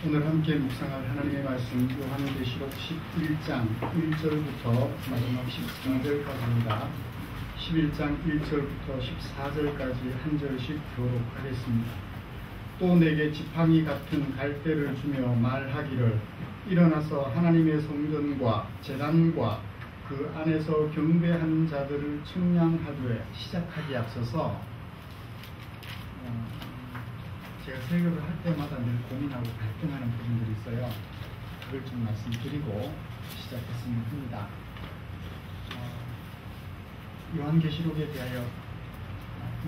오늘 함께 묵상할 하나님의 말씀 요한계시록 11장 1절부터 마지막 14절까지입니다. 11장 1절부터 14절까지 한 절씩 교독하겠습니다. 또 내게 지팡이 같은 갈대를 주며 말하기를 일어나서 하나님의 성전과 제단과 그 안에서 경배하는 자들을 측량하되 시작하기 앞서서 제가 설교를 할 때마다 늘 고민하고 갈등하는 부분들이 있어요. 그걸 좀 말씀드리고 시작했으면 합니다. 요한계시록에 대하여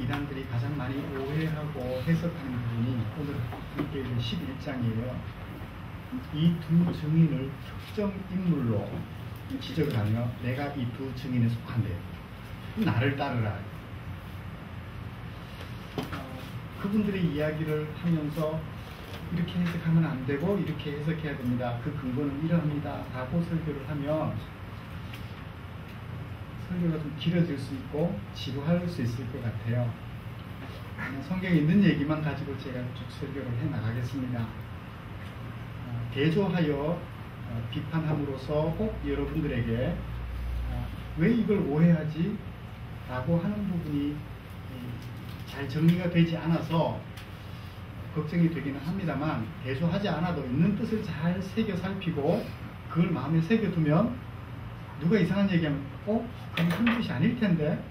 이단들이 가장 많이 오해하고 해석하는 부분이 오늘 함께 있는 11장이에요. 이 두 증인을 특정 인물로 지적을 하며 내가 이 두 증인에 속한대요. 나를 따르라. 그분들의 이야기를 하면서 이렇게 해석하면 안 되고 이렇게 해석해야 됩니다. 그 근거는 이러합니다. 라고 설교를 하면 설교가 좀 길어질 수 있고 지루할 수 있을 것 같아요. 성경에 있는 얘기만 가지고 제가 쭉 설교를 해 나가겠습니다. 대조하여 비판함으로써 꼭 여러분들에게 왜 이걸 오해하지? 라고 하는 부분이 잘 정리가 되지 않아서 걱정이 되기는 합니다만, 대조하지 않아도 있는 뜻을 잘 새겨 살피고 그걸 마음에 새겨두면 누가 이상한 얘기하면 그건 큰 뜻이 아닐 텐데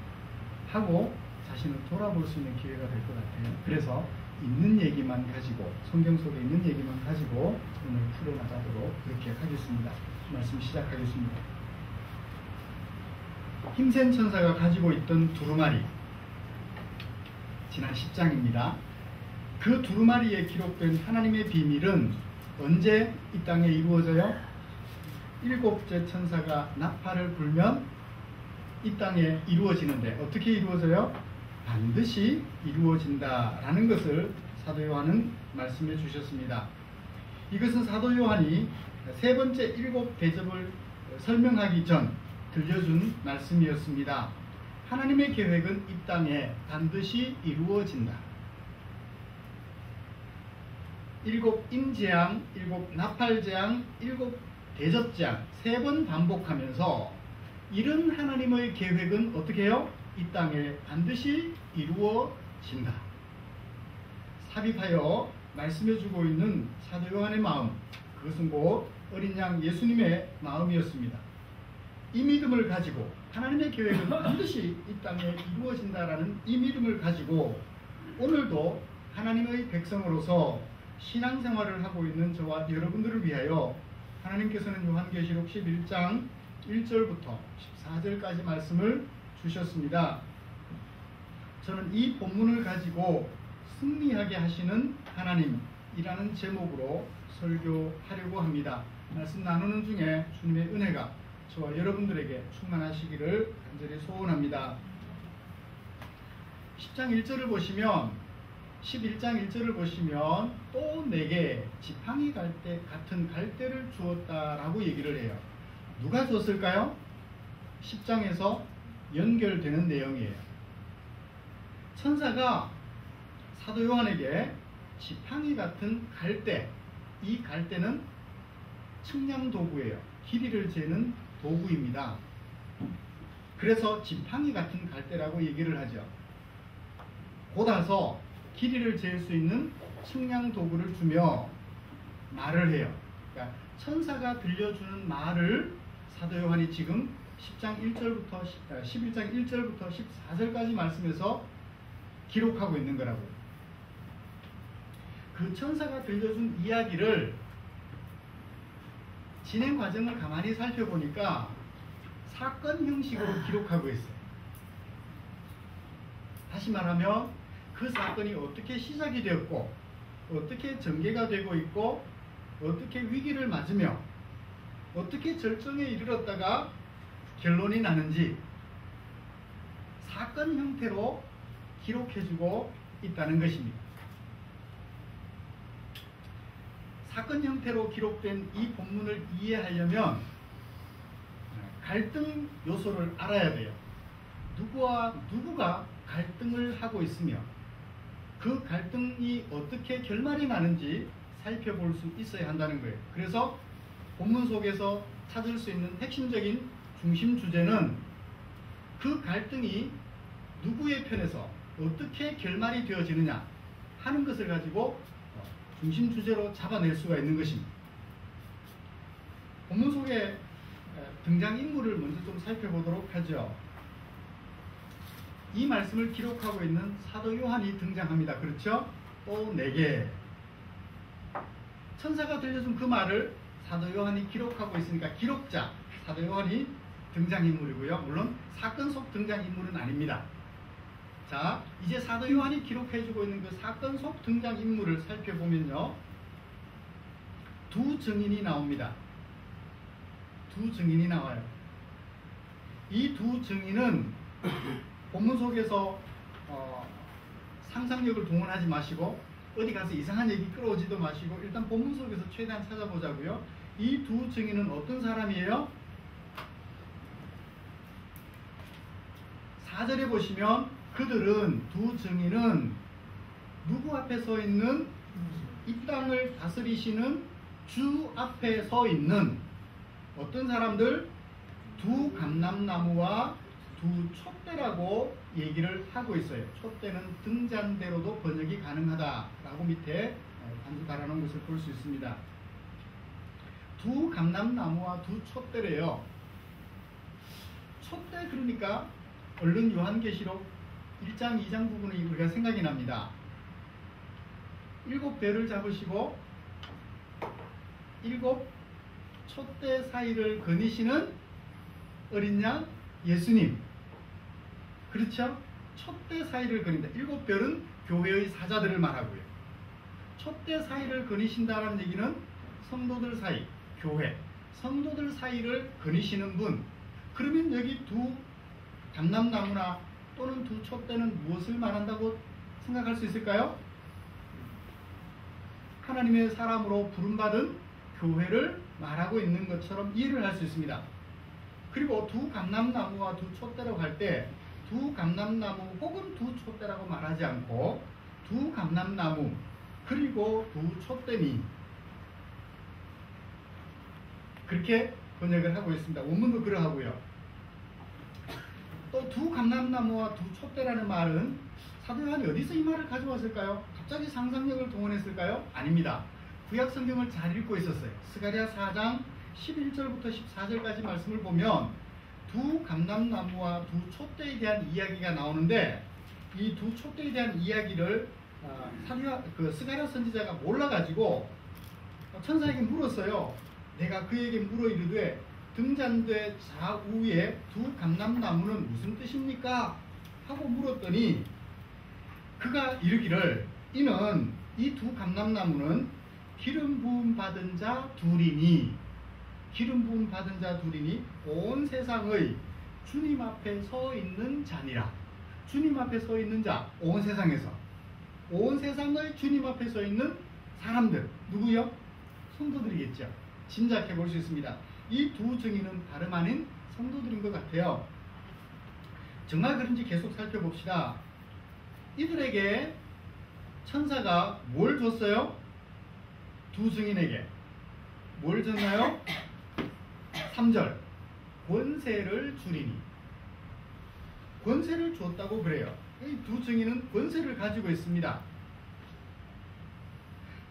하고 자신을 돌아볼 수 있는 기회가 될 것 같아요. 그래서 있는 얘기만 가지고, 성경 속에 있는 얘기만 가지고 오늘 풀어나가도록 그렇게 하겠습니다. 말씀 시작하겠습니다. 힘센 천사가 가지고 있던 두루마리, 지난 10장입니다. 그 두루마리에 기록된 하나님의 비밀은 언제 이 땅에 이루어져요? 일곱째 천사가 나팔을 불면 이 땅에 이루어지는데 어떻게 이루어져요? 반드시 이루어진다라는 것을 사도 요한은 말씀해 주셨습니다. 이것은 사도 요한이 세 번째 일곱 대접을 설명하기 전 들려준 말씀이었습니다. 하나님의 계획은 이 땅에 반드시 이루어진다. 일곱 임재앙, 일곱 나팔재앙, 일곱 대접재앙 세 번 반복하면서 이런 하나님의 계획은 어떻게 해요? 이 땅에 반드시 이루어진다. 삽입하여 말씀해주고 있는 사도 요한의 마음, 그것은 곧 어린 양 예수님의 마음이었습니다. 이 믿음을 가지고 하나님의 계획은 반드시 이 땅에 이루어진다라는 이 믿음을 가지고 오늘도 하나님의 백성으로서 신앙생활을 하고 있는 저와 여러분들을 위하여 하나님께서는 요한계시록 11장 1절부터 14절까지 말씀을 주셨습니다. 저는 이 본문을 가지고 승리하게 하시는 하나님이라는 제목으로 설교하려고 합니다. 말씀 나누는 중에 주님의 은혜가 저와 여러분들에게 충만하시기를 간절히 소원합니다. 10장 1절을 보시면 11장 1절을 보시면 또 내게 지팡이 갈대 같은 갈대를 주었다라고 얘기를 해요. 누가 줬을까요? 10장에서 연결되는 내용이에요. 천사가 사도 요한에게 지팡이 같은 갈대, 이 갈대는 측량 도구예요. 길이를 재는 도구입니다. 그래서 지팡이 같은 갈대라고 얘기를 하죠. 곧아서 길이를 잴 수 있는 측량 도구를 주며 말을 해요. 그러니까 천사가 들려주는 말을 사도 요한이 지금 11장 1절부터 14절까지 말씀에서 기록하고 있는 거라고요. 그 천사가 들려준 이야기를 진행 과정을 가만히 살펴보니까 사건 형식으로 기록하고 있어요. 다시 말하면 그 사건이 어떻게 시작이 되었고 어떻게 전개가 되고 있고 어떻게 위기를 맞으며 어떻게 절정에 이르렀다가 결론이 나는지 사건 형태로 기록해주고 있다는 것입니다. 사건 형태로 기록된 이 본문을 이해하려면 갈등 요소를 알아야 돼요. 누구와 누구가 갈등을 하고 있으며 그 갈등이 어떻게 결말이 나는지 살펴볼 수 있어야 한다는 거예요. 그래서 본문 속에서 찾을 수 있는 핵심적인 중심 주제는 그 갈등이 누구의 편에서 어떻게 결말이 되어지느냐 하는 것을 가지고 중심 주제로 잡아낼 수가 있는 것입니다. 본문 속에 등장인물을 먼저 좀 살펴보도록 하죠. 이 말씀을 기록하고 있는 사도 요한이 등장합니다. 그렇죠? 또 내게 천사가 들려준 그 말을 사도 요한이 기록하고 있으니까 기록자 사도 요한이 등장인물이고요. 물론 사건 속 등장인물은 아닙니다. 자, 이제 사도 요한이 기록해주고 있는 그 사건 속 등장인물을 살펴보면요, 두 증인이 나옵니다. 두 증인이 나와요. 이 두 증인은 본문 속에서 상상력을 동원하지 마시고 어디 가서 이상한 얘기 끌어오지도 마시고 일단 본문 속에서 최대한 찾아보자고요. 이 두 증인은 어떤 사람이에요? 4절에 보시면 그들은 두 증인은 누구 앞에 서 있는? 이 땅을 다스리시는 주 앞에 서 있는 어떤 사람들? 두 감람나무와 두 촛대라고 얘기를 하고 있어요. 촛대는 등잔대로도 번역이 가능하다라고 밑에 단수 달아놓은 것을 볼 수 있습니다. 두 감람나무와 두 촛대래요. 촛대 그러니까 얼른 요한계시록 1장 2장 부분이 우리가 생각이 납니다. 7별을 잡으시고 7 촛대 사이를 거니시는 어린 양 예수님. 그렇죠? 촛대 사이를 거닌다. 7별은 교회의 사자들을 말하고요. 촛대 사이를 거니신다는 얘기는 성도들 사이, 교회, 성도들 사이를 거니시는 분. 그러면 여기 두 감람나무나 또는 두 촛대는 무엇을 말한다고 생각할 수 있을까요? 하나님의 사람으로 부름받은 교회를 말하고 있는 것처럼 이해를 할 수 있습니다. 그리고 두 감람나무와 두 촛대라고 할 때 두 감람나무 혹은 두 촛대라고 말하지 않고 두 감람나무 그리고 두 촛대니 그렇게 번역을 하고 있습니다. 원문도 그러하고요. 또 두 감람나무와 두 촛대라는 말은 사도 요한이 어디서 이 말을 가져왔을까요? 갑자기 상상력을 동원했을까요? 아닙니다. 구약 성경을 잘 읽고 있었어요. 스가랴 4장 11절부터 14절까지 말씀을 보면 두 감람나무와 두 촛대에 대한 이야기가 나오는데 이 두 촛대에 대한 이야기를 스가랴 선지자가 몰라가지고 천사에게 물었어요. 내가 그에게 물어 이르되 등잔대 좌우에 두 감람나무는 무슨 뜻입니까? 하고 물었더니 그가 이르기를 이는 이 두 감람나무는 기름 부음 받은 자 둘이니 기름 부음 받은 자 둘이니 온 세상의 주님 앞에 서 있는 자니라. 주님 앞에 서 있는 자, 온 세상에서 온 세상의 주님 앞에 서 있는 사람들 누구요? 성도들이겠죠. 짐작해 볼 수 있습니다. 이 두 증인은 다름 아닌 성도들인 것 같아요. 정말 그런지 계속 살펴봅시다. 이들에게 천사가 뭘 줬어요? 두 증인에게 뭘 줬나요? 3절 권세를 주리니 권세를 줬다고 그래요. 이 두 증인은 권세를 가지고 있습니다.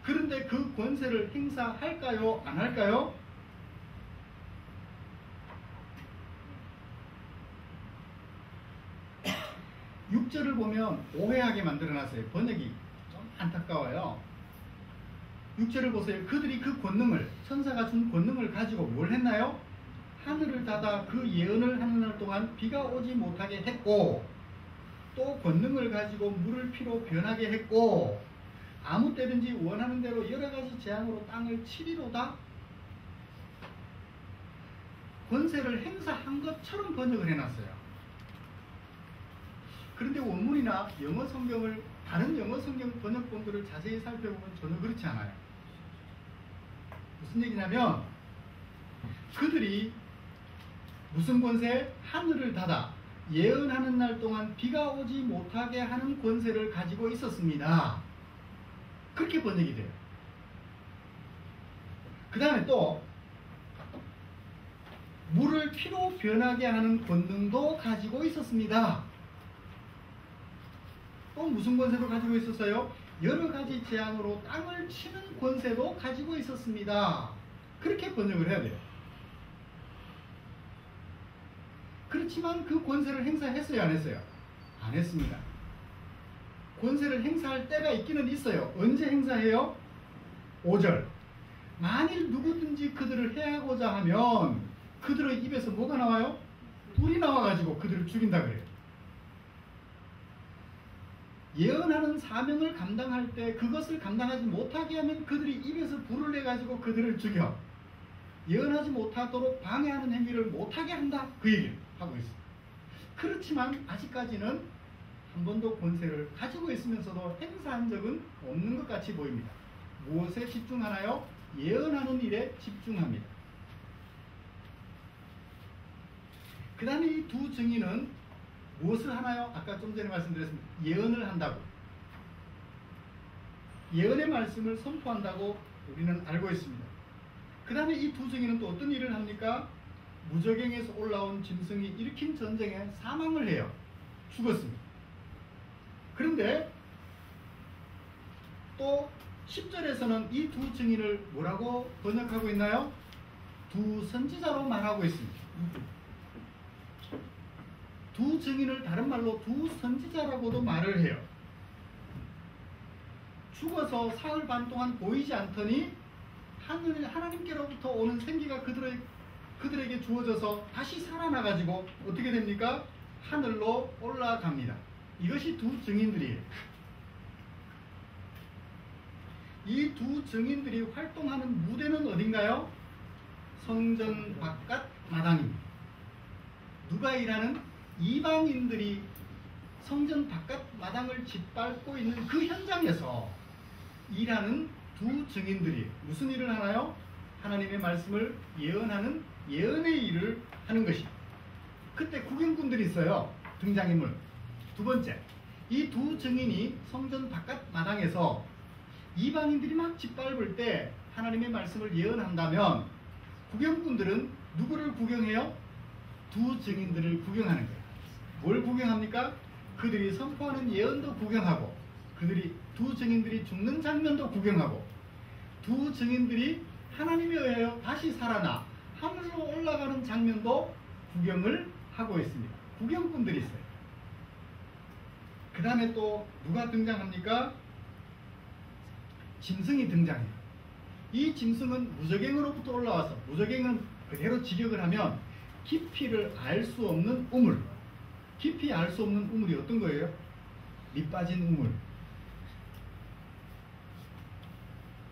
그런데 그 권세를 행사할까요? 안 할까요? (6절을) 보면 오해하게 만들어놨어요. 번역이 좀 안타까워요. 6절을 보세요. 그들이 그 권능을 천사가 준 권능을 가지고 뭘 했나요? 하늘을 닫아 그 예언을 하는 날 동안 비가 오지 못하게 했고 또 권능을 가지고 물을 피로 변하게 했고 아무 때든지 원하는 대로 여러 가지 재앙으로 땅을 치리로다. 권세를 행사한 것처럼 번역을 해놨어요. 그런데 원문이나 영어 성경을 다른 영어 성경 번역본들을 자세히 살펴보면 전혀 그렇지 않아요. 무슨 얘기냐면 그들이 무슨 권세? 하늘을 닫아 예언하는 날 동안 비가 오지 못하게 하는 권세를 가지고 있었습니다. 그렇게 번역이 돼요. 그 다음에 또 물을 피로 변하게 하는 권능도 가지고 있었습니다. 또 무슨 권세도 가지고 있었어요? 여러 가지 재앙으로 땅을 치는 권세도 가지고 있었습니다. 그렇게 번역을 해야 돼요. 그렇지만 그 권세를 행사했어요, 안 했어요? 안 했습니다. 권세를 행사할 때가 있기는 있어요. 언제 행사해요? 5절. 만일 누구든지 그들을 해하고자 하면 그들의 입에서 뭐가 나와요? 불이 나와가지고 그들을 죽인다 그래요. 예언하는 사명을 감당할 때 그것을 감당하지 못하게 하면 그들이 입에서 불을 내가지고 그들을 죽여 예언하지 못하도록 방해하는 행위를 못하게 한다, 그 얘기를 하고 있습니다. 그렇지만 아직까지는 한 번도 권세를 가지고 있으면서도 행사한 적은 없는 것 같이 보입니다. 무엇에 집중하나요? 예언하는 일에 집중합니다. 그 다음에 이 두 증인은 무엇을 하나요? 아까 좀 전에 말씀드렸습니다. 예언을 한다고. 예언의 말씀을 선포한다고 우리는 알고 있습니다. 그 다음에 이 두 증인은 또 어떤 일을 합니까? 무저갱에서 올라온 짐승이 일으킨 전쟁에 사망을 해요. 죽었습니다. 그런데 또 10절에서는 이 두 증인을 뭐라고 번역하고 있나요? 두 선지자로 말하고 있습니다. 두 증인을 다른 말로 두 선지자라고도 말을 해요. 죽어서 사흘 반 동안 보이지 않더니 하나님께로부터 오는 생기가 그들에게 주어져서 다시 살아나가지고 어떻게 됩니까? 하늘로 올라갑니다. 이것이 두 증인들이에요. 이 두 증인들이 활동하는 무대는 어딘가요? 성전 바깥 마당입니다. 누가 일하는? 이방인들이 성전 바깥 마당을 짓밟고 있는 그 현장에서 일하는 두 증인들이 무슨 일을 하나요? 하나님의 말씀을 예언하는 예언의 일을 하는 것입니다. 그때 구경꾼들이 있어요. 등장인물. 두 번째, 이 두 증인이 성전 바깥 마당에서 이방인들이 막 짓밟을 때 하나님의 말씀을 예언한다면 구경꾼들은 누구를 구경해요? 두 증인들을 구경하는 거예요. 뭘 구경합니까? 그들이 선포하는 예언도 구경하고 두 증인들이 죽는 장면도 구경하고 두 증인들이 하나님에 의하여 다시 살아나 하늘로 올라가는 장면도 구경을 하고 있습니다. 구경꾼들이 있어요. 그 다음에 또 누가 등장합니까? 짐승이 등장해요. 이 짐승은 무저갱으로부터 올라와서 무저갱은 그대로 직역을 하면 깊이를 알 수 없는 우물. 깊이 알 수 없는 우물이 어떤 거예요? 밑 빠진 우물.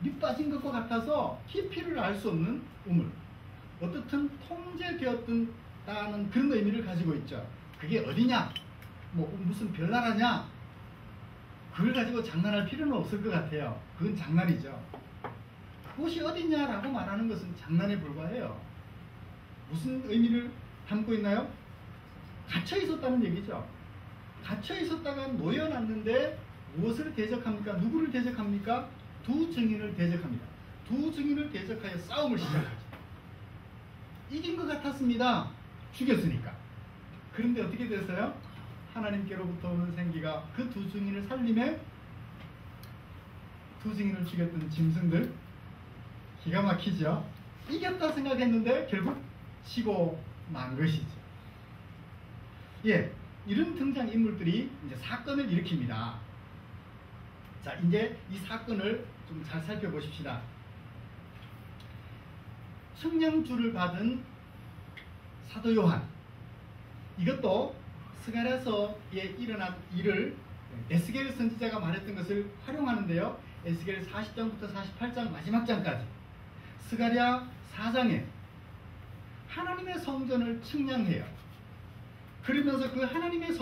밑 빠진 것과 같아서 깊이를 알 수 없는 우물. 어떻든 통제되었다는 그런 의미를 가지고 있죠. 그게 어디냐? 무슨 별나라냐? 그걸 가지고 장난할 필요는 없을 것 같아요. 그건 장난이죠. 그것이 어디냐라고 말하는 것은 장난에 불과해요. 무슨 의미를 담고 있나요? 갇혀 있었다는 얘기죠. 갇혀 있었다가 놓여놨는데 무엇을 대적합니까? 누구를 대적합니까? 두 증인을 대적합니다. 두 증인을 대적하여 싸움을 시작하죠. 이긴 것 같았습니다. 죽였으니까. 그런데 어떻게 됐어요? 하나님께로부터 오는 생기가 그 두 증인을 살림에 두 증인을 죽였던 짐승들, 기가 막히죠. 이겼다 생각했는데 결국 치고 만 것이죠. 예, 이런 등장인물들이 이제 사건을 일으킵니다. 자, 이제 이 사건을 좀 잘 살펴보십시다. 청량주를 받은 사도 요한, 이것도 스가랴서에 일어난 일을 에스겔 선지자가 말했던 것을 활용하는데요. 에스겔 40장부터 48장 마지막 장까지 스가랴 4장에 하나님의 성전을 측량해요. 그러면서 그 하나님의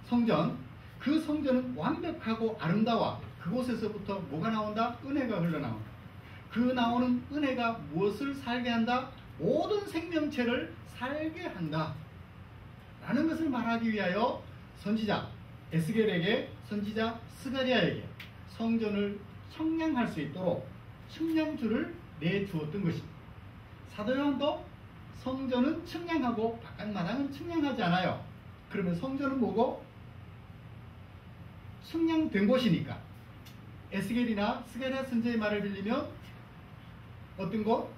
성전, 그 성전은 완벽하고 아름다워. 그곳에서부터 뭐가 나온다? 은혜가 흘러나온다. 그 나오는 은혜가 무엇을 살게 한다? 모든 생명체를 살게 한다 라는 것을 말하기 위하여 선지자 에스겔에게, 선지자 스가랴에게 성전을 청량할 수 있도록 측량주를 내주었던 것입니다. 사도 요한도 성전은 측량하고 바깥마당은 측량하지 않아요. 그러면 성전은 뭐고? 측량된 곳이니까. 에스겔이나 스가랴 선지자의 말을 빌리면 어떤 곳?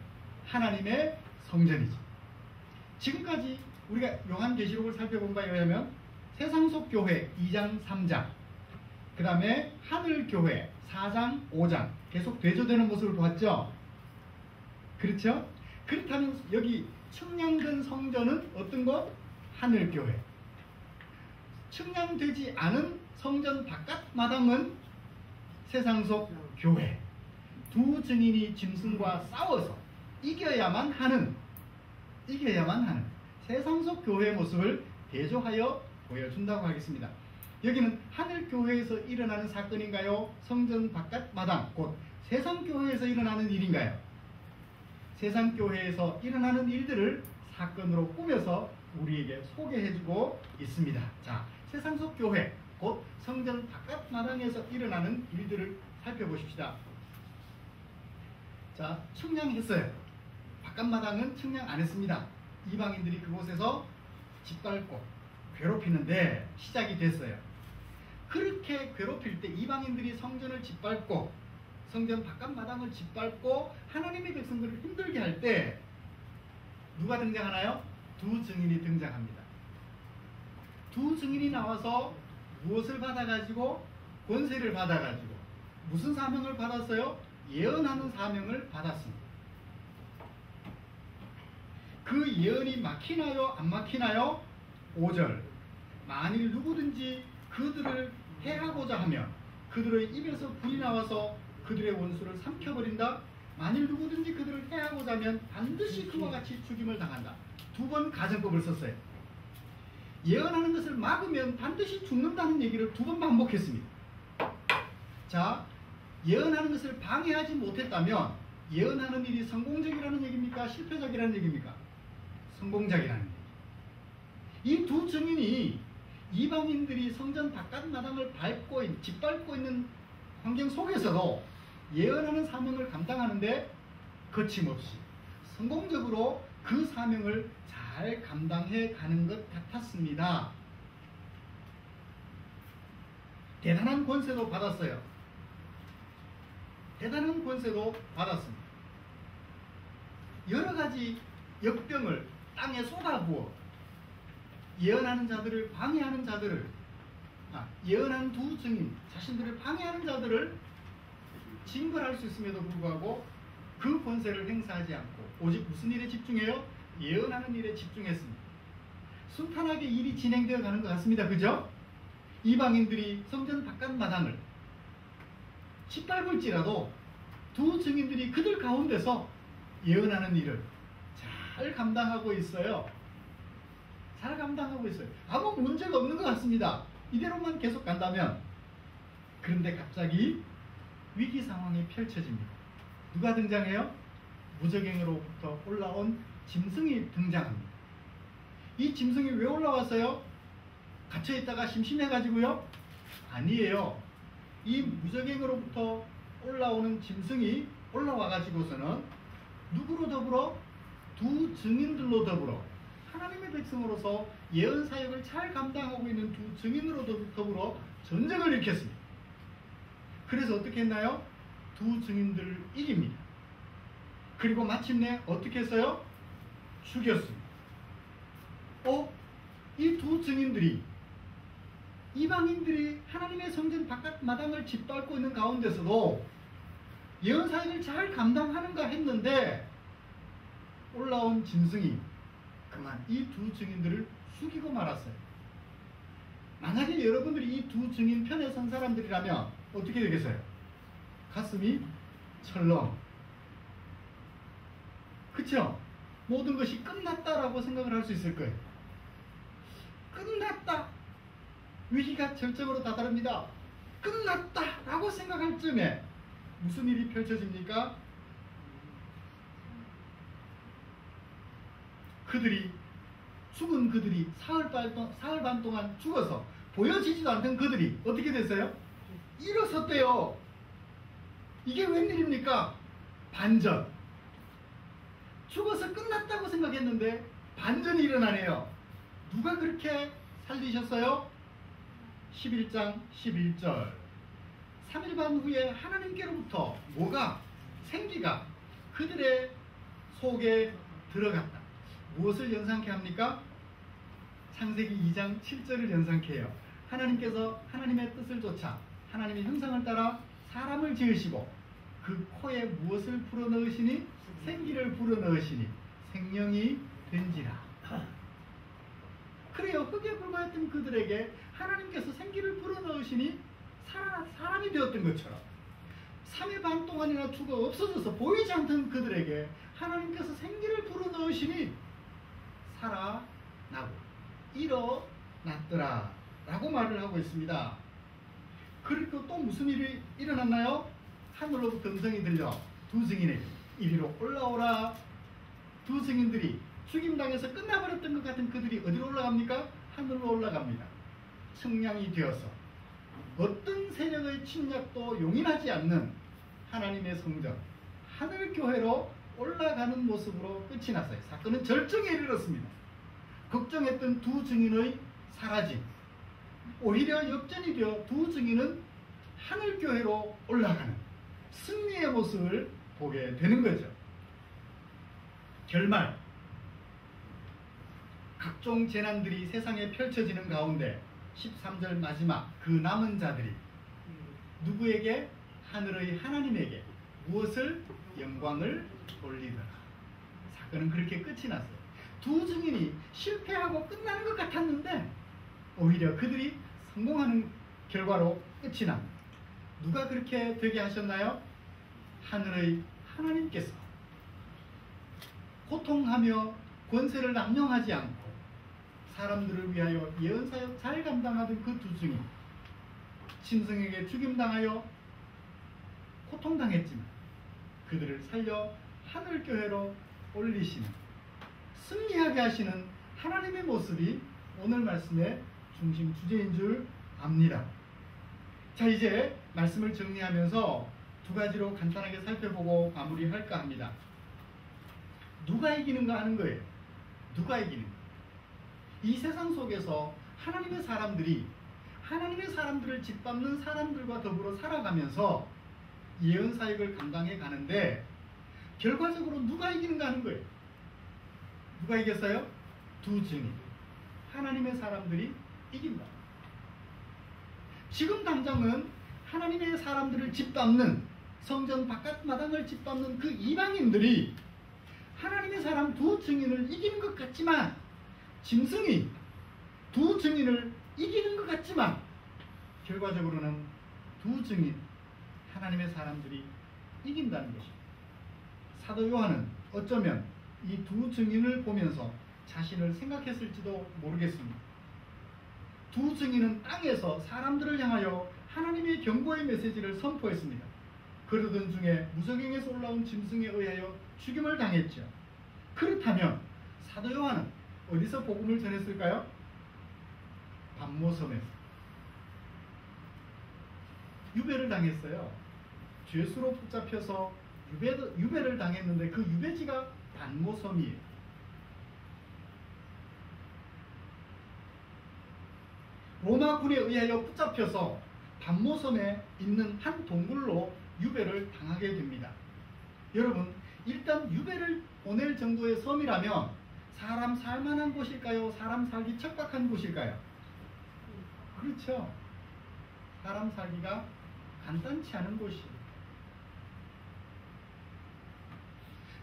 하나님의 성전이지. 지금까지 우리가 요한계시록을 살펴본 바에 의하면 세상속 교회 2장 3장, 그 다음에 하늘교회 4장 5장 계속 대조되는 모습을 보았죠. 그렇죠? 그렇다면 여기 측량된 성전은 어떤 것? 하늘교회. 측량되지 않은 성전 바깥 마당은 세상속 교회. 두 증인이 짐승과 싸워서 이겨야만 하는 세상속 교회의 모습을 대조하여 보여준다고 하겠습니다. 여기는 하늘교회에서 일어나는 사건인가요? 성전 바깥 마당, 곧 세상교회에서 일어나는 일인가요? 세상교회에서 일어나는 일들을 사건으로 꾸며서 우리에게 소개해주고 있습니다. 자, 세상속 교회, 곧 성전 바깥 마당에서 일어나는 일들을 살펴보십시다. 자, 측량했어요. 바깥 마당은 측량 안 했습니다. 이방인들이 그곳에서 짓밟고 괴롭히는데 시작이 됐어요. 그렇게 괴롭힐 때 이방인들이 성전을 짓밟고 성전 바깥 마당을 짓밟고 하나님의 백성들을 힘들게 할 때 누가 등장하나요? 두 증인이 등장합니다. 두 증인이 나와서 무엇을 받아가지고? 권세를 받아가지고 무슨 사명을 받았어요? 예언하는 사명을 받았습니다. 그 예언이 막히나요? 안 막히나요? 5절. 만일 누구든지 그들을 해하고자 하면 그들의 입에서 불이 나와서 그들의 원수를 삼켜버린다. 만일 누구든지 그들을 해하고자 하면 반드시 그와 같이 죽임을 당한다. 두 번 가정법을 썼어요. 예언하는 것을 막으면 반드시 죽는다는 얘기를 두 번 반복했습니다. 자, 예언하는 것을 방해하지 못했다면 예언하는 일이 성공적이라는 얘기입니까? 실패적이라는 얘기입니까? 성공적이라는 얘기. 이 두 증인이 이방인들이 성전 바깥 마당을 짓밟고 있는 환경 속에서도 예언하는 사명을 감당하는데 거침없이 성공적으로 그 사명을 잘 감당해 가는 것 같았습니다. 대단한 권세도 받았어요. 대단한 권세도 받았습니다. 여러 가지 역병을 땅에 쏟아부어 예언하는 자들을 방해하는 자들을 예언한 두 증인 자신들을 방해하는 자들을 징벌할 수 있음에도 불구하고 그 권세를 행사하지 않고 오직 무슨 일에 집중해요? 예언하는 일에 집중했습니다. 순탄하게 일이 진행되어 가는 것 같습니다. 그죠? 이방인들이 성전 바깥 마당을 짓밟을지라도 두 증인들이 그들 가운데서 예언하는 일을 잘 감당하고 있어요. 잘 감당하고 있어요. 아무 문제가 없는 것 같습니다. 이대로만 계속 간다면. 그런데 갑자기 위기 상황이 펼쳐집니다. 누가 등장해요? 무저갱으로부터 올라온 짐승이 등장합니다. 이 짐승이 왜 올라왔어요? 갇혀있다가 심심해가지고요? 아니에요. 이 무저갱으로부터 올라오는 짐승이 올라와가지고서는 누구로 더불어? 두 증인들로 더불어 하나님의 백성으로서 예언 사역을 잘 감당하고 있는 두 증인으로 더불어 전쟁을 일으켰습니다. 그래서 어떻게 했나요? 두 증인들을 이깁니다. 그리고 마침내 어떻게 했어요? 죽였습니다. 이 두 증인들이 이방인들이 하나님의 성전 바깥 마당을 짓밟고 있는 가운데서도 예언 사역을 잘 감당하는가 했는데 올라온 짐승이 그만 이 두 증인들을 죽이고 말았어요. 만약에 여러분들이 이 두 증인 편에 선 사람들이라면 어떻게 되겠어요? 가슴이 철렁. 그쵸? 모든 것이 끝났다라고 생각을 할 수 있을 거예요. 끝났다. 위기가 절정으로 다다릅니다. 끝났다라고 생각할 쯤에 무슨 일이 펼쳐집니까? 죽은 그들이 사흘 반 동안 죽어서 보여지지도 않던 그들이 어떻게 됐어요? 일어섰대요. 이게 웬일입니까? 반전. 죽어서 끝났다고 생각했는데 반전이 일어나네요. 누가 그렇게 살리셨어요? 11장 11절. 3일 반 후에 하나님께로부터 뭐가? 생기가 그들의 속에 들어갔다. 무엇을 연상케 합니까? 창세기 2장 7절을 연상케 해요. 하나님께서 하나님의 뜻을 좇아 하나님의 형상을 따라 사람을 지으시고 그 코에 무엇을 불어넣으시니? 생기를 불어넣으시니 생명이 된지라. 그래요. 흙에 불과했던 그들에게 하나님께서 생기를 불어넣으시니 사람이 되었던 것처럼 3일 반 동안이나 죽어 없어져서 보이지 않던 그들에게 하나님께서 생기를 불어넣으시니 살아나고 일어났더라 라고 말을 하고 있습니다. 그리고 또 무슨 일이 일어났나요? 하늘로부터 음성이 들려 두 증인에게 이리로 올라오라. 두 증인들이 죽임당해서 끝나버렸던 것 같은 그들이 어디로 올라갑니까? 하늘로 올라갑니다. 측량이 되어서 어떤 세력의 침략도 용인하지 않는 하나님의 성전 하늘교회로 올라가는 모습으로 끝이 났어요. 사건은 절정에 이르렀습니다. 걱정했던 두 증인의 사라짐, 오히려 역전이 되어 두 증인은 하늘교회로 올라가는 승리의 모습을 보게 되는 거죠. 결말, 각종 재난들이 세상에 펼쳐지는 가운데 13절 마지막 그 남은 자들이 누구에게? 하늘의 하나님에게 무엇을? 영광을 돌리더라. 사건은 그렇게 끝이 났어요. 두 증인이 실패하고 끝나는 것 같았는데 오히려 그들이 성공하는 결과로 끝이 납니다. 누가 그렇게 되게 하셨나요? 하늘의 하나님께서 고통하며 권세를 남용하지 않고 사람들을 위하여 예언사역 잘 감당하던 그 두 증인, 짐승에게 죽임당하여 고통당했지만 그들을 살려 하늘교회로 올리시는, 승리하게 하시는 하나님의 모습이 오늘 말씀의 중심 주제인 줄 압니다. 자, 이제 말씀을 정리하면서 두 가지로 간단하게 살펴보고 마무리할까 합니다. 누가 이기는가 하는 거예요. 누가 이기는가. 이 세상 속에서 하나님의 사람들이 하나님의 사람들을 짓밟는 사람들과 더불어 살아가면서 예언사역을 감당해 가는데 결과적으로 누가 이기는가 하는 거예요. 누가 이겼어요? 두 증인. 하나님의 사람들이 이긴다. 지금 당장은 하나님의 사람들을 짓밟는, 성전 바깥마당을 짓밟는 그 이방인들이 하나님의 사람 두 증인을 이기는 것 같지만, 짐승이 두 증인을 이기는 것 같지만 결과적으로는 두 증인, 하나님의 사람들이 이긴다는 것입니다. 사도 요한은 어쩌면 이 두 증인을 보면서 자신을 생각했을지도 모르겠습니다. 두 증인은 땅에서 사람들을 향하여 하나님의 경고의 메시지를 선포했습니다. 그러던 중에 무적행에서 올라온 짐승에 의하여 죽임을 당했죠. 그렇다면 사도 요한은 어디서 복음을 전했을까요? 반모섬에서. 유배를 당했어요. 죄수로 붙잡혀서 유배를 당했는데 그 유배지가 반모섬이에요. 로마군에 의하여 붙잡혀서 반모섬에 있는 한 동굴로 유배를 당하게 됩니다. 여러분, 일단 유배를 보낼 정도의 섬이라면 사람 살만한 곳일까요? 사람 살기 척박한 곳일까요? 그렇죠. 사람 살기가 간단치 않은 곳이에요.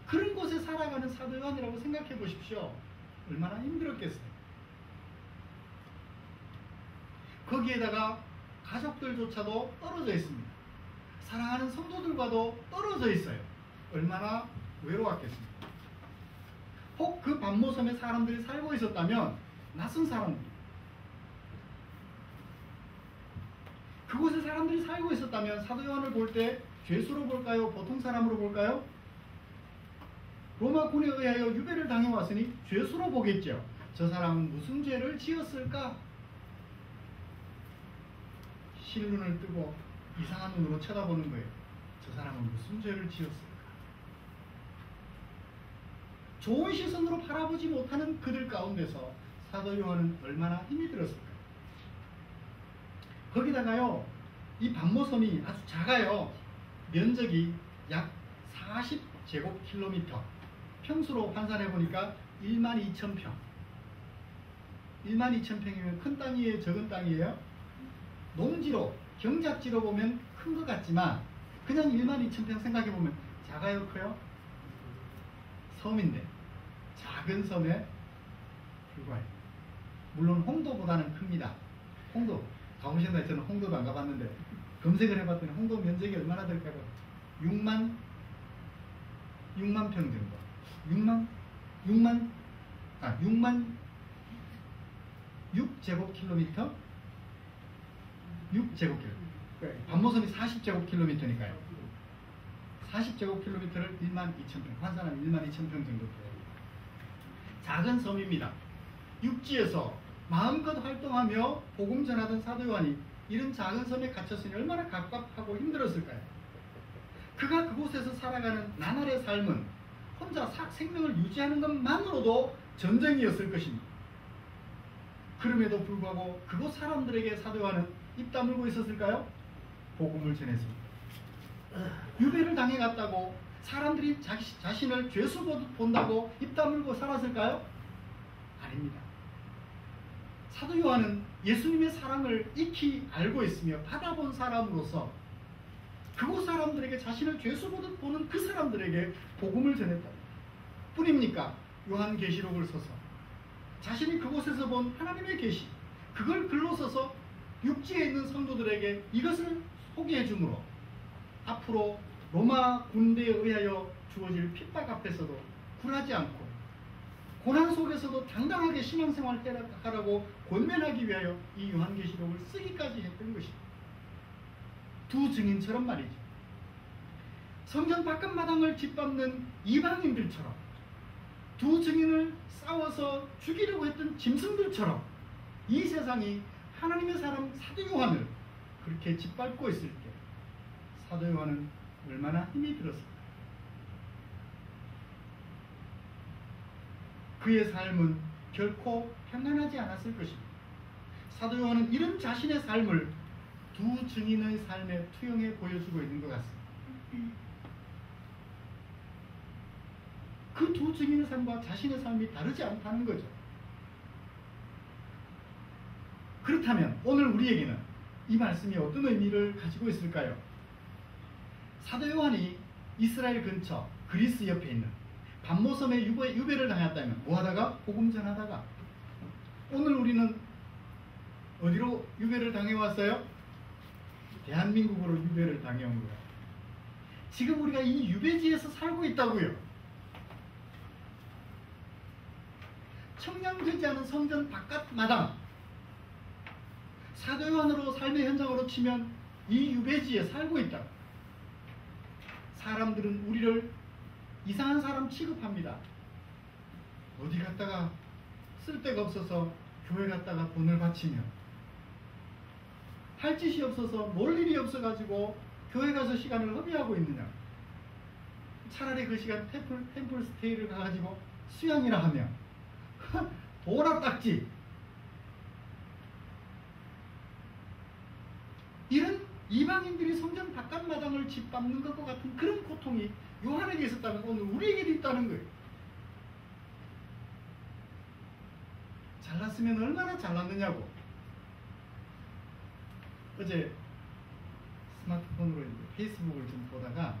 그런 곳에 살아가는 사도 요한이라고 생각해 보십시오. 얼마나 힘들었겠어요. 거기에다가 가족들조차도 떨어져 있습니다. 사랑하는 성도들과도 떨어져 있어요. 얼마나 외로웠겠습니까? 혹 그 반모섬에 사람들이 살고 있었다면 낯선 사람들, 그곳에 사람들이 살고 있었다면 사도 요한을 볼 때 죄수로 볼까요? 보통 사람으로 볼까요? 로마군에 의하여 유배를 당해왔으니 죄수로 보겠죠. 저 사람은 무슨 죄를 지었을까? 실눈을 뜨고 이상한 눈으로 쳐다보는 거예요. 저 사람은 무슨 죄를 지었을까? 좋은 시선으로 바라보지 못하는 그들 가운데서 사도 요한은 얼마나 힘이 들었을까요? 거기다가요, 이 반모섬이 아주 작아요. 면적이 약 40제곱킬로미터. 평수로 환산해 보니까 12,000평. 12,000평이면 큰 땅이에요, 적은 땅이에요? 농지로, 경작지로 보면 큰 것 같지만 그냥 12,000평 생각해 보면 작아요, 커요? 섬인데 작은 섬에 불과해요. 물론 홍도보다는 큽니다. 홍도 가보셨나요? 저는 홍도도 안 가봤는데 검색을 해봤더니 홍도 면적이 얼마나 될까요? 6만 평 정도. 6제곱킬로미터? 6제곱킬로미터. 반모섬이 40제곱킬로미터니까요. 40제곱킬로미터를 12,000평, 환산하면 12,000평 정도 돼요. 작은 섬입니다. 육지에서 마음껏 활동하며 복음 전하던 사도 요한이 이런 작은 섬에 갇혔으니 얼마나 갑갑하고 힘들었을까요? 그가 그곳에서 살아가는 나날의 삶은 혼자 생명을 유지하는 것만으로도 전쟁이었을 것입니다. 그럼에도 불구하고 그곳 사람들에게 사도 요한은 입 다물고 있었을까요? 복음을 전했습니다. 유배를 당해갔다고 사람들이 자신을 죄수 본다고 입 다물고 살았을까요? 아닙니다. 사도 요한은 예수님의 사랑을 익히 알고 있으며 받아본 사람으로서 그곳 사람들에게 자신을 죄수 보는 그 사람들에게 복음을 전했다 뿐입니까? 요한계시록을 써서 자신이 그곳에서 본 하나님의 계시, 그걸 글로 써서 육지에 있는 성도들에게 이것을 소개해 주므로 앞으로 로마 군대에 의하여 주어질 핍박 앞에서도 굴하지 않고 고난 속에서도 당당하게 신앙생활을 하라고 권면하기 위하여 이 요한계시록을 쓰기까지 했던 것입니다. 두 증인처럼 말이죠. 성전 바깥마당을 짓밟는 이방인들처럼, 두 증인을 싸워서 죽이려고 했던 짐승들처럼 이 세상이 하나님의 사람 사도 요한을 그렇게 짓밟고 있을 때 사도 요한은 얼마나 힘이 들었을까? 그의 삶은 결코 평안하지 않았을 것입니다. 사도 요한은 이런 자신의 삶을 두 증인의 삶에 투영해 보여주고 있는 것 같습니다. 그 두 증인의 삶과 자신의 삶이 다르지 않다는 거죠. 그렇다면 오늘 우리에게는 이 말씀이 어떤 의미를 가지고 있을까요? 사도 요한이 이스라엘 근처 그리스 옆에 있는 반모섬에 유배를 당했다면 뭐하다가? 복음 전하다가. 오늘 우리는 어디로 유배를 당해왔어요? 대한민국으로 유배를 당해온 거예요. 지금 우리가 이 유배지에서 살고 있다고요. 청량되지 않은 성전 바깥 마당, 사도 요한으로 삶의 현장으로 치면 이 유배지에 살고 있다. 사람들은 우리를 이상한 사람 취급합니다. 어디 갔다가 쓸데가 없어서 교회 갔다가 돈을 바치며, 할 짓이 없어서 놀 일이 없어가지고 교회 가서 시간을 허비하고 있느냐. 차라리 그 시간 템플 스테이를 가가지고 수양이라 하며 보라 딱지. 이런 이방인들이 성전 바깥마당을 짓밟는 것과 같은 그런 고통이 요한에게 있었다면 오늘 우리에게도 있다는 거예요. 잘났으면 얼마나 잘났느냐고. 어제 스마트폰으로 페이스북을 좀 보다가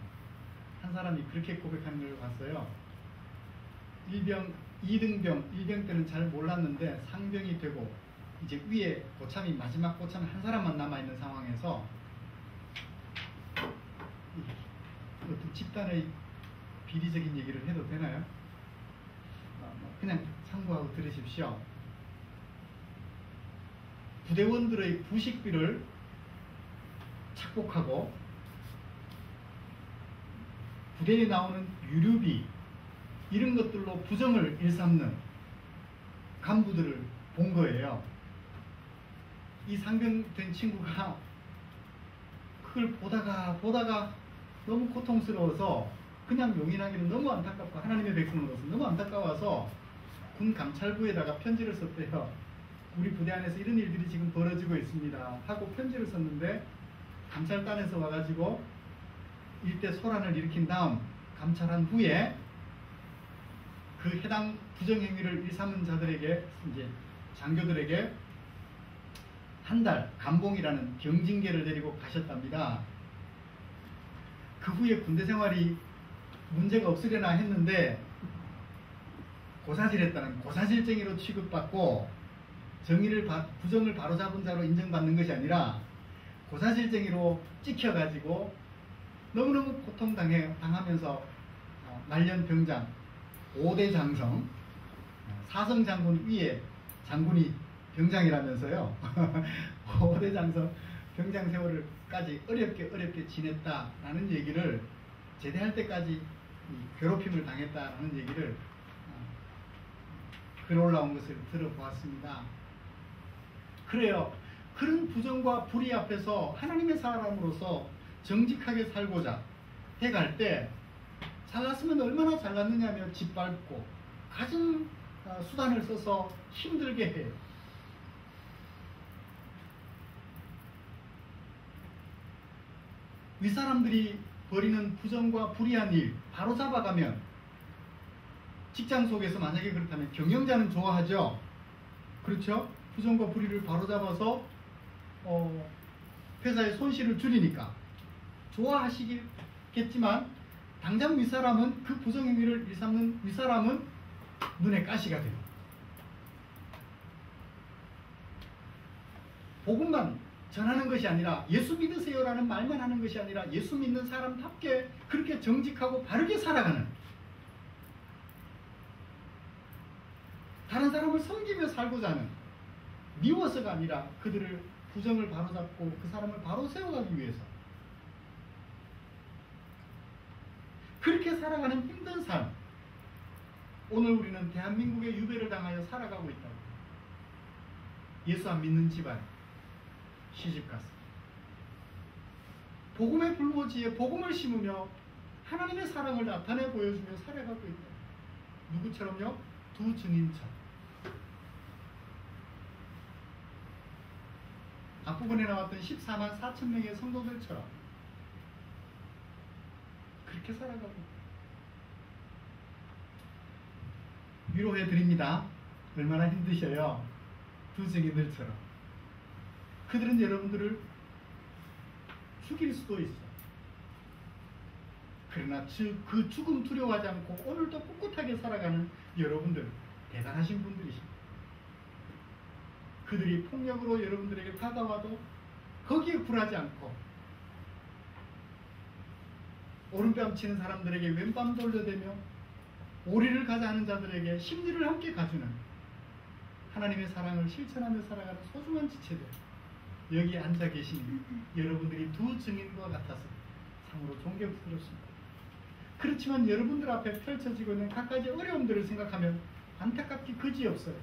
한 사람이 그렇게 고백하는 걸 봤어요. 2등병 때는 잘 몰랐는데 상병이 되고 이제 위에 고참이 마지막 고참 한 사람만 남아있는 상황에서 어떤 집단의 비리적인 얘기를 해도 되나요? 그냥 참고하고 들으십시오. 부대원들의 부식비를 착복하고 부대에 나오는 유류비 이런 것들로 부정을 일삼는 간부들을 본 거예요. 이 상병된 친구가 그걸 보다가 너무 고통스러워서 그냥 용인하기는 너무 안타깝고 하나님의 백성으로서 너무 안타까워서 군 감찰부에다가 편지를 썼대요. 우리 부대 안에서 이런 일들이 지금 벌어지고 있습니다 하고 편지를 썼는데, 감찰단에서 와가지고 일대 소란을 일으킨 다음 감찰한 후에 그 해당 부정행위를 일삼은 자들에게, 이제 장교들에게 한 달 감봉이라는 경징계를 데리고 가셨답니다. 그 후에 군대 생활이 문제가 없으려나 했는데 고사질했다는 고사질쟁이로 취급받고, 부정을 바로잡은 자로 인정받는 것이 아니라 고사질쟁이로 찍혀가지고 너무너무 고통당하면서 말년 병장, 5대 장성, 사성 장군 위에 장군이 병장이라면서요. 5대 장성 병장 세월을까지 어렵게 지냈다라는 얘기를, 제대할 때까지 괴롭힘을 당했다라는 얘기를 글 올라온 것을 들어보았습니다. 그래요. 그런 부정과 불의 앞에서 하나님의 사람으로서 정직하게 살고자 해갈 때, 잘났으면 얼마나 잘났느냐며 짓밟고 가진 수단을 써서 힘들게 해요. 윗사람들이 벌이는 부정과 불의한 일 바로잡아가면, 직장 속에서 만약에 그렇다면 경영자는 좋아하죠. 그렇죠? 부정과 불의를 바로잡아서 회사의 손실을 줄이니까 좋아하시겠지만, 당장 윗사람은, 그 부정행위를 일삼는 윗사람은 눈에 가시가 돼요. 복음만 전하는 것이 아니라, 예수 믿으세요라는 말만 하는 것이 아니라, 예수 믿는 사람답게 그렇게 정직하고 바르게 살아가는, 다른 사람을 섬기며 살고자 하는, 미워서가 아니라 그들을, 부정을 바로잡고 그 사람을 바로 세워가기 위해서 그렇게 살아가는 힘든 삶, 오늘 우리는 대한민국의 유배를 당하여 살아가고 있다고. 예수 안 믿는 집안 시집갔어. 복음의 불모지에 복음을 심으며 하나님의 사랑을 나타내 보여주며 살아가고 있다. 누구처럼요? 두 증인처럼. 앞부분에 나왔던 14만 4천 명의 성도들처럼 그렇게 살아가고 있다. 위로해 드립니다. 얼마나 힘드셔요. 두 증인들처럼. 그들은 여러분들을 죽일 수도 있어. 그러나 그 죽음 두려워하지 않고 오늘도 꿋꿋하게 살아가는 여러분들, 대단하신 분들이십니다. 그들이 폭력으로 여러분들에게 다가와도 거기에 굴하지 않고, 오른뺨 치는 사람들에게 왼뺨 돌려대며 오리를 가자 하는 자들에게 심리를 함께 가주는 하나님의 사랑을 실천하며 살아가는 소중한 지체들, 여기 앉아 계신 여러분들이 두 증인과 같아서 참으로 존경스럽습니다. 그렇지만 여러분들 앞에 펼쳐지고 있는 갖가지 어려움들을 생각하면 안타깝기 그지없어요.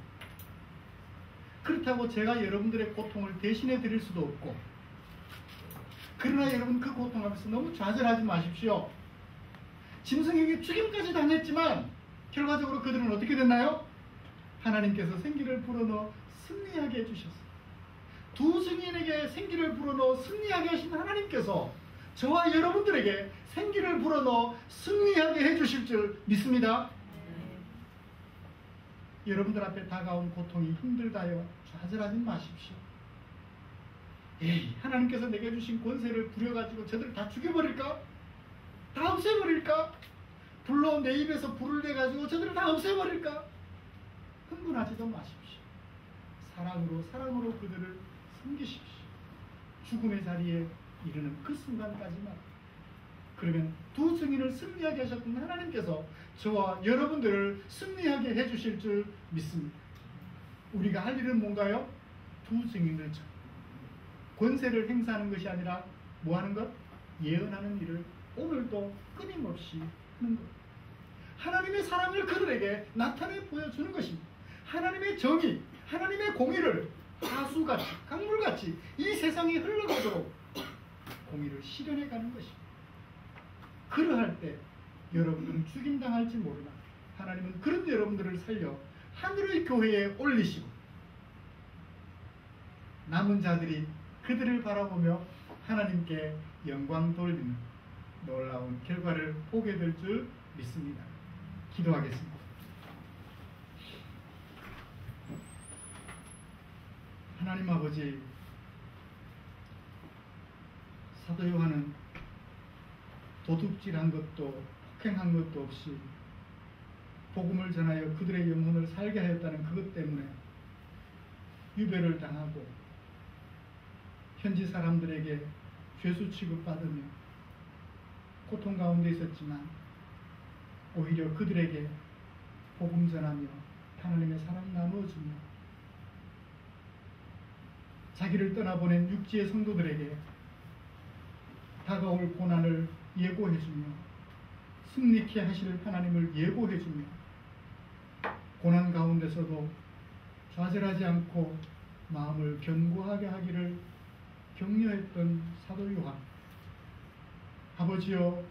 그렇다고 제가 여러분들의 고통을 대신해 드릴 수도 없고, 그러나 여러분 그 고통 앞에서 너무 좌절하지 마십시오. 짐승에게 죽임까지 당했지만 결과적으로 그들은 어떻게 됐나요? 하나님께서 생기를 불어넣어 승리하게 해주셨어요. 두 증인에게 생기를 불어넣어 승리하게 하신 하나님께서 저와 여러분들에게 생기를 불어넣어 승리하게 해주실 줄 믿습니다. 여러분들 앞에 다가온 고통이 힘들다요 좌절하지 마십시오. 에이, 하나님께서 내게 주신 권세를 부려가지고 저들을 다 죽여버릴까? 다 없애버릴까? 불로 내 입에서 불을 내가지고 저들을 다 없애버릴까? 흥분하지도 마십시오. 사랑으로 그들을 섬기십시오. 죽음의 자리에 이르는 그 순간까지만. 그러면 두 증인을 승리하게 하셨던 하나님께서 저와 여러분들을 승리하게 해주실 줄 믿습니다. 우리가 할 일은 뭔가요? 두 증인을 권세를 행사하는 것이 아니라 뭐 하는 것? 예언하는 일을 오늘도 끊임없이 하는 것. 하나님의 사랑을 그들에게 나타내 보여주는 것입니다. 하나님의 정의, 하나님의 공의를 하수같이, 강물같이 이 세상에 흘러가도록 공의를 실현해 가는 것입니다. 그러할 때 여러분들은 죽임당할지 모르나 하나님은 그런 여러분들을 살려 하늘의 교회에 올리시고 남은 자들이 그들을 바라보며 하나님께 영광 돌리는 놀라운 결과를 보게 될 줄 믿습니다. 기도하겠습니다. 하나님 아버지, 사도 요한은 도둑질한 것도 폭행한 것도 없이 복음을 전하여 그들의 영혼을 살게 하였다는 그것 때문에 유배를 당하고 현지 사람들에게 죄수 취급받으며 고통 가운데 있었지만 오히려 그들에게 복음 전하며 하나님의 사랑 나누어주며 자기를 떠나보낸 육지의 성도들에게 다가올 고난을 예고해주며 승리케 하실 하나님을 예고해주며 고난 가운데서도 좌절하지 않고 마음을 견고하게 하기를 격려했던 사도 요한. 아버지여,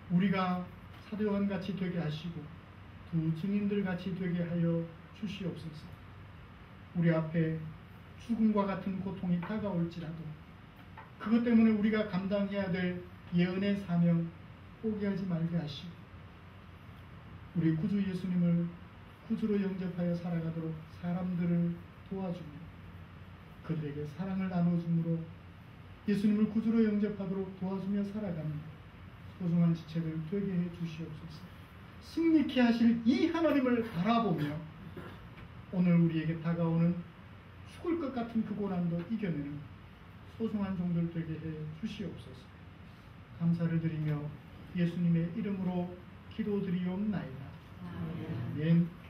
우리가 사도 요한같이 되게 하시고 두 증인들 같이 되게 하여 주시옵소서. 우리 앞에 죽음과 같은 고통이 다가올지라도 그것 때문에 우리가 감당해야 될 예언의 사명 포기하지 말게 하시고 우리 구주 예수님을 구주로 영접하여 살아가도록 사람들을 도와주며 그들에게 사랑을 나눠줌으로 예수님을 구주로 영접하도록 도와주며 살아가는 소중한 지체들 되게 해 주시옵소서. 승리케 하실 이 하나님을 바라보며 오늘 우리에게 다가오는 죽을 것 같은 그 고난도 이겨내는 소중한 종들 되게 해 주시옵소서. 감사를 드리며 예수님의 이름으로 기도드리옵나이다. 아멘.